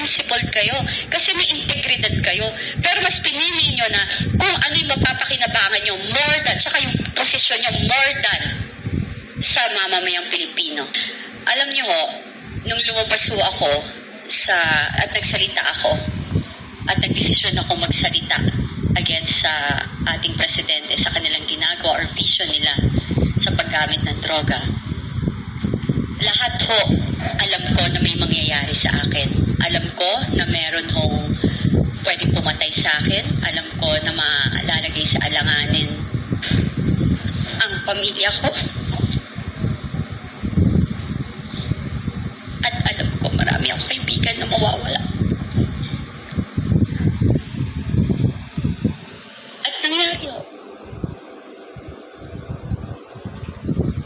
principled kayo. Kasi may integridad kayo. Pero mas pinili nyo na kung ano yung mapapakinabangan nyo more than, tsaka yung posisyon nyo more than sa mamamayang Pilipino. Alam nyo ho, nung lumabas ho ako at nagsalita ako, at nagdesisyon ako magsalita against sa ating presidente sa kanilang ginagawa or vision nila sa paggamit ng droga. Lahat ho, alam ko na may mangyayari sa akin. Alam ko na meron hong pwedeng pumatay sa akin. Alam ko na malalagay sa alanganin ang pamilya ko. At alam ko marami akong kaibigan na mawawala.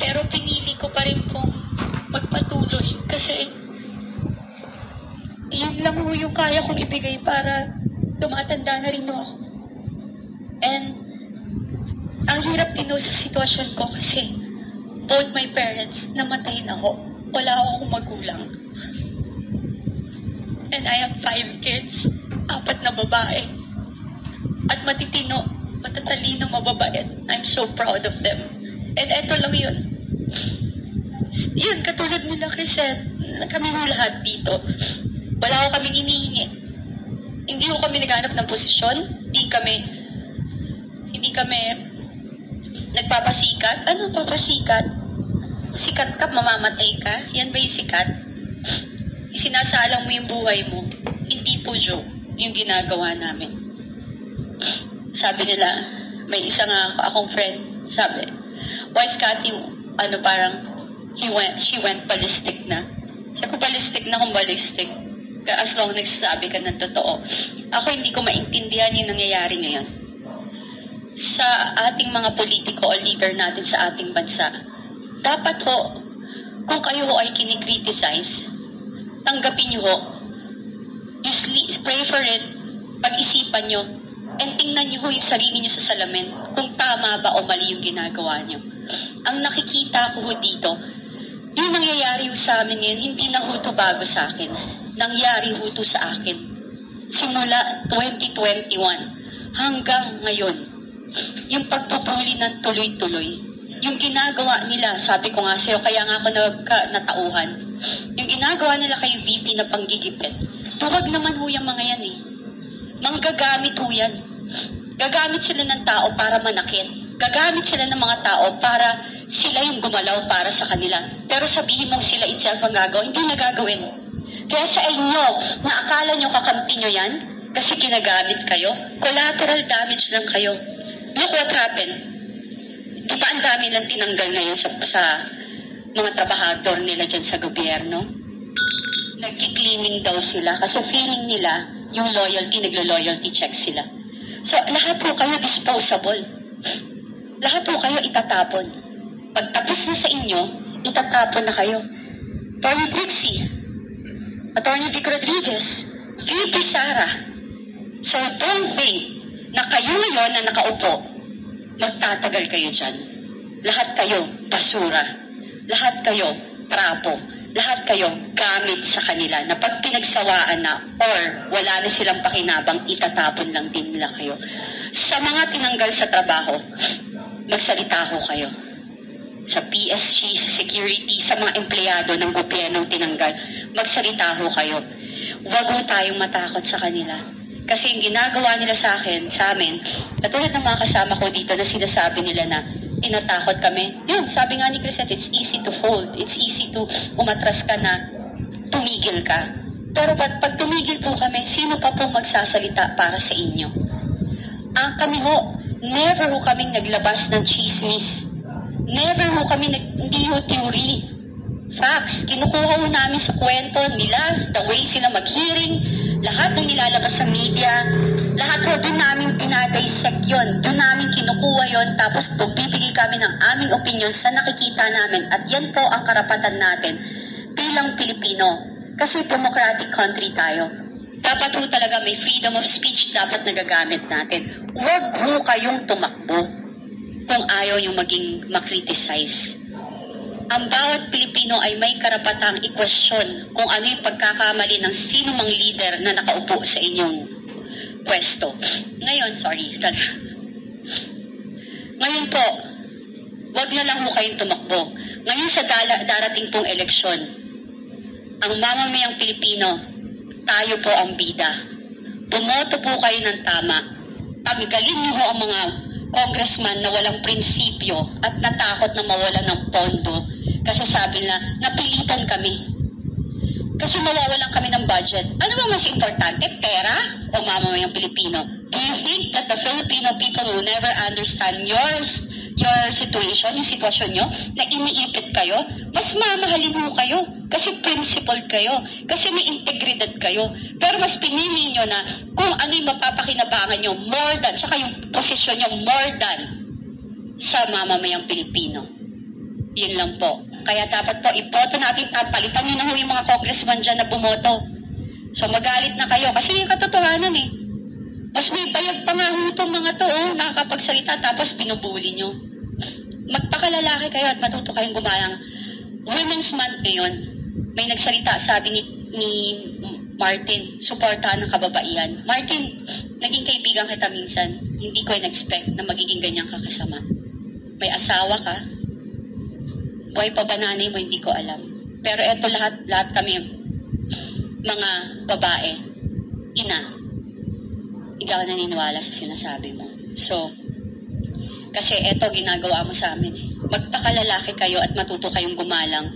Pero pinili ko pa rin pong magpatuloy kasi yun lang ho yung kaya kong ibigay para tumatanda na rin ho ako. And ang hirap din ho sa sitwasyon ko kasi both my parents namatay na ho. Wala akong magulang. And I have 5 kids, 4 na babae. At matatalino mababait. I'm so proud of them. And eto lang yun. Yun, katulad nila Crisette, kami mo lahat dito. Wala ko kaming inihingi. Hindi ko kami naghanap ng posisyon. Hindi kami nagpapasikat. Ano papasikat? Sikat ka, mamamatay ka. Yan ba yung sikat? Isinasalang mo yung buhay mo. Hindi po joke yung ginagawa namin. Sabi nila, may isa nga akong friend, sabi, why Scotty, she went ballistic na. Sabi ko, ballistic na kung ballistic. As long nagsasabi ka ng totoo. Ako hindi ko maintindihan yung nangyayari ngayon. Sa ating mga politiko o leader natin sa ating bansa, dapat ho, kung kayo ho ay kinikriticize, tanggapin nyo ho, pray for it, pag-isipan nyo, and tingnan nyo ho yung sarili nyo sa salamin kung tama ba o mali yung ginagawa nyo. Ang nakikita ko ho dito, yung nangyayari ho sa amin ngayon, hindi na ho ito bago sa akin. Nangyari ho ito sa akin. Simula 2021 hanggang ngayon, yung pagpupuli ng tuloy-tuloy, yung ginagawa nila, sabi ko nga sa'yo, kaya nga ako natauhan, yung ginagawa nila kay VP na panggigipit, tuwag naman ho yung mga yan eh. Manggagamit ho yan. Gagamit sila ng tao para manakit. Gagamit sila ng mga tao para sila yung gumalaw para sa kanila. Pero sabihin mong sila itself ang gagawin, hindi na gagawin. Kaya sa inyo, na akala nyo kakampi nyo yan, kasi kinagamit kayo, collateral damage lang kayo. Look what happened. Di ba ang dami lang tinanggal ngayon sa mga trabahador nila dyan sa gobyerno? Nagki-cleaning daw sila kasi feeling nila yung loyalty, naglo-loyalty check sila. So, lahat po kayo disposable. Lahat po kayo itatapon. Pag tapos na sa inyo, itatapon na kayo. Attorney Brixie, Attorney Vic Rodriguez, VP Sara. So, don't think na kayo ngayon na nakaupo, magtatagal kayo dyan. Lahat kayo basura. Lahat kayo trapo. Lahat kayo gamit sa kanila na pag pinagsawaan na or wala na silang pakinabang, itatapon lang din nila kayo. Sa mga tinanggal sa trabaho, magsalita ho kayo. Sa PSG, sa security, sa mga empleyado ng gobyernong tinanggal, magsalita ho kayo. Huwag ho tayong matakot sa kanila. Kasi yung ginagawa nila sa amin, katulad ng mga kasama ko dito na sinasabi nila na tinatakot kami. Yun, sabi nga ni Crisette, it's easy to fold. It's easy to umatras ka na tumigil ka. Pero pag tumigil po kami, sino pa pong magsasalita para sa inyo? Kami ho, never ho kaming naglabas ng chismis. Never ho kami, hindi ho theory. Facts, kinukuha ho namin sa kwento nila, the way sila mag-hearing, lahat ng nilalabas sa media, lahat ho doon namin pinadissect yun. Doon namin kinukuha yun, tapos bibigay kami ng aming opinion sa nakikita namin. At yan po ang karapatan natin bilang Pilipino. Kasi democratic country tayo. Dapat ho talaga may freedom of speech, dapat nagagamit natin. Huwag ho kayong tumakbo kung ayaw yung maging makriticize. ang bawat Pilipino ay may karapatang ikwestiyon kung ano yung pagkakamali ng sino mang leader na nakaupo sa inyong pwesto. Ngayon, Ngayon po, wag na lang ho kayong tumakbo. Ngayon sa darating pong eleksyon, ang mamamayang Pilipino, tayo po ang bida. Bumoto po kayo ng tama. Tanggalin niyo ho ang mga congressman na walang prinsipyo at natakot na mawalan ng pondo kasi sabi nila, napilitan kami. Kasi mawawalan kami ng budget. Ano ba mas importante? Pera o mamamayang Pilipino? Do you think that the Filipino people will never understand your situation, yung sitwasyon nyo, na iniipit kayo? Mas mamahalin mo kayo kasi principled kayo, kasi may integridad kayo. Pero mas pinili nyo na kung ano yung mapapakinabangan nyo more than, tsaka yung posisyon nyo more than sa mamamayang Pilipino. Yun lang po. Kaya dapat po, iboto natin, palitan nyo na ho yung mga congressman dyan na bumoto. So magalit na kayo, kasi yung katotohanan eh. Mas may bayag pa nga ho itong mga to, nakakapagsalita, tapos pinubuli nyo. Magpakalalaki kayo at matuto kayong gumayang. Women's Month ngayon, may nagsalita, sabi ni Martin, suportahan ng kababaihan. Martin, naging kaibigan kita minsan. Hindi ko in-expect na magiging ganyang kakasama. May asawa ka, buhay pa ba nanay mo, hindi ko alam. Pero eto lahat kami, mga babae, ina, ikaw naniniwala sa sinasabi mo. So, kasi eto ginagawa mo sa amin eh. Magpakalalaki kayo at matuto kayong gumalang